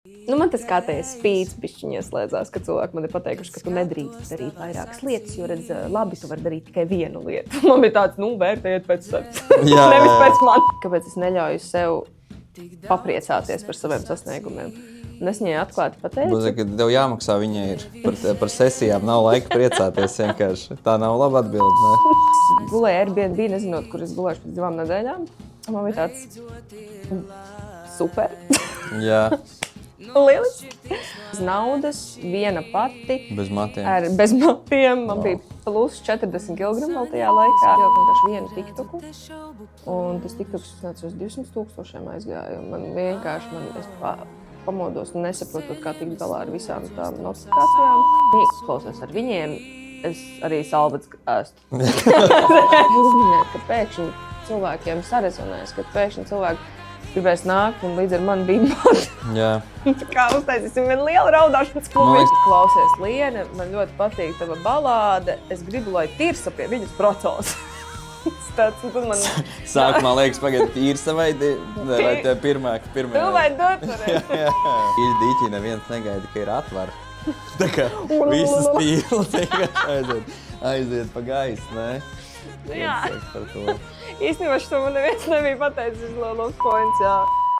Nu, man tas kā teiks spīts bišķiņi ieslēdzās, ka cilvēki man ir pateikuši, ka tu nedrīkst darīt vairākas lietas, jo, redz, labi, tu vari darīt tikai vienu lietu. Man bija tāds, nu, vērtējiet pēc sevis. Nevis pēc man. Kāpēc es neļauju sev papriecāties par saviem sasniegumiem? Un es viņai atklāti pateicu. Būs, ka tev jāmaksā viņai ir. Par sesijām nav laika priecāties vienkārši. Tā nav laba atbilde, ne? Gulēju Airbnb, nezinot, kur es gulēšu pēc 2 nedēļām. Man bija tāds super. Jā. Lieliski. Bez naudas, viena pati. Bez matiem. Bez matiem. Man bija plus 40 kg vēl tajā laikā. Jau vienkārši vienu tiktoku. Un tas tiktoks nāca uz 200,000 aizgāja. Man vienkārši, es pamodos un nesaprotot, kā tikt galā ar visām tām notifikācijām. Viņi klausās ar viņiem. Es arī salvats ēstu. Uzminēt, ka pēkšņi cilvēkiem sarezonēs, ka pēkšņi cilvēki gribēs nākt un līdz ar mani bija mani. Jā. Tā kā uztaisīsim vienu lielu raudāšanas klubu. Klausies, Liene, man ļoti patīk tava balāde. Es gribu, lai Tirsa pie viņas procos. Sākumā liekas, pagaid, Tirsa vai tev pirmā? Tu vai dotorē? Ir dīķi, neviens negaida, ka ir atvar. Tā kā visas pīles aiziet pa gaisu, ne? Jā. Īstenībā šo man neviens nebija pateicis, labs points, jā.